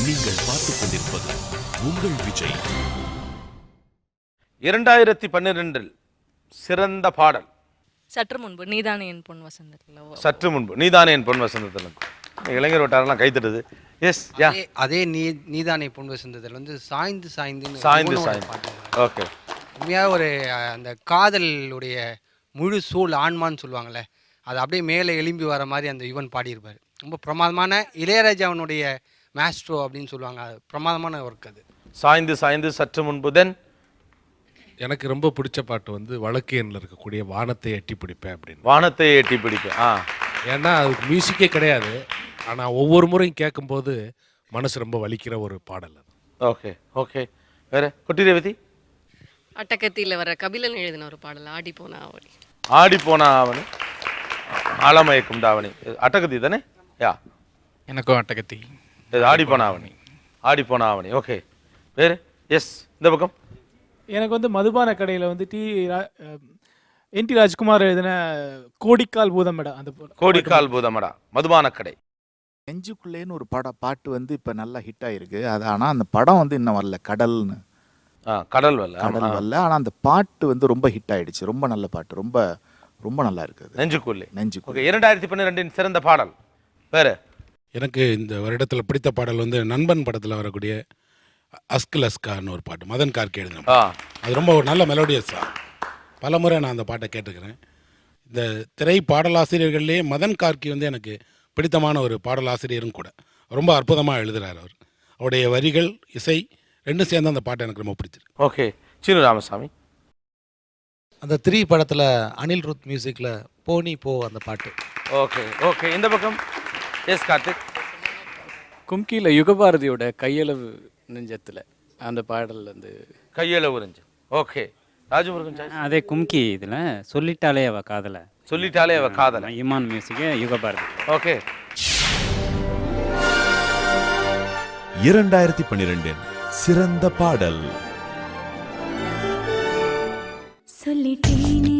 நீங்கள் பார்த்துக் கொண்டிருப்பது உங்கள் விஜய். 2012 சிறந்த பாடல். சற்று முன்பு நீதானே என் பொன் வசந்தத்தில். சற்று முன்பு நீதானே என் பொன் வசந்தத்தில். இளைஞர் வட்டாரெல்லாம் கைத்தடுது. எஸ் யா அதே நீதானே பொன் வசந்தத்தில் வந்து சாய்ந்து சாய்ந்து சாய்ந்து சாய்ந்து. ஓகே, உண்மையாக ஒரு அந்த காதலுடைய முழு சூழ் ஆன்மான்னு சொல்லுவாங்கள்ல, அது அப்படியே மேலே எழும்பி வர மாதிரி அந்த யுவன் பாடியிருப்பார். ரொம்ப பிரமாதமான இளையராஜாவனுடைய மேஸ்ட்ரோ அப்படின்னு சொல்லுவாங்க. அது பிரமாதமான ஒர்க். அது சாய்ந்து சாய்ந்து சற்று முன்பு. தென் எனக்கு ரொம்ப பிடிச்ச பாட்டு வந்து வழக்கு எண்ணில் இருக்கக்கூடிய வானத்தை எட்டி பிடிப்பேன் அப்படின்னு. வானத்தை எட்டி பிடிப்பேன். ஏன்னா அதுக்கு மியூசிக்கே கிடையாது, ஆனால் ஒவ்வொரு முறையும் கேட்கும்போது மனசு ரொம்ப வலிக்கிற ஒரு பாடல் அது. Okay okay. வேற குட்டி ரேவதி? அட்டகத்தியில் வர கபிலன் எழுதின ஒரு பாடல் ஆடி போனா ஆவணி. ஆடி போனா ஆவணி, ஆலமயக்கும் தாவணி. அட்டகத்தி தானே? யா எனக்கும் அட்டகத்தி. ஆடி போனா ஆவணி, ஆடி போனா ஆவணி. ஓகே, வேறு? எஸ், இந்த பக்கம். எனக்கு வந்து மதுபான கடையில் வந்து என்.டி. ராஜ்குமார் எழுதின கோடிக்கால் பூதமடா. அந்த கோடிக்கால் பூதமடா மதுபான கடை. நெஞ்சுக்குள்ளேன்னு ஒரு பாட்டு வந்து இப்போ நல்லா ஹிட் ஆகிருக்கு. அது ஆனால் அந்த படம் வந்து இன்னும் வரல. கடல்னு. கடல் வரல. ஆனால் அந்த பாட்டு வந்து ரொம்ப ஹிட் ஆயிடுச்சு. ரொம்ப நல்ல பாட்டு. ரொம்ப ரொம்ப நல்லா இருக்குது. நெஞ்சுக்குள்ளே. நெஞ்சுக்குள்ளே. 2012 சிறந்த பாடல். வேற? எனக்கு இந்த வருடத்தில் பிடித்த பாடல் வந்து நண்பன் படத்தில் வரக்கூடிய அஸ்கல் அஸ்கான்னு ஒரு பாட்டு, மதன் கார்கே எழுதின. அது ரொம்ப ஒரு நல்ல மெலோடியஸா பல முறை நான் அந்த பாட்டை கேட்டுக்கிறேன். இந்த திரை பாடலாசிரியர்கள்லேயே மதன் கார்கி வந்து எனக்கு பிடித்தமான ஒரு பாடலாசிரியரும் கூட. ரொம்ப அற்புதமாக எழுதுகிறார் அவர். அவருடைய வரிகள், இசை ரெண்டும் சேர்ந்து அந்த பாட்டை எனக்கு ரொம்ப பிடிச்சிருக்கு. ஓகே, சீனு ராமசாமி? அந்த 3 படத்தில் அனில் ருத் மியூசிக்கில் போனி போ அந்த பாட்டு. Okay okay. இந்த பக்கம். எஸ் கார்த்திக்? கும்கியில் யுகபாரதியோட கையளவு நெஞ்சத்தில் அந்த பாடல் வந்து கையளவு நெஞ்சம். ஓகே, ராஜமுருகன்? அதே கும்கி இதில் சொல்லிட்டாலே அவ காதலை. சொல்லிட்டாலே அவ காதலை. இமான் மியூசிக்கு யுகபாரதி. ஓகே. 2012 சிறந்த பாடல். சொல்லிட்டேனே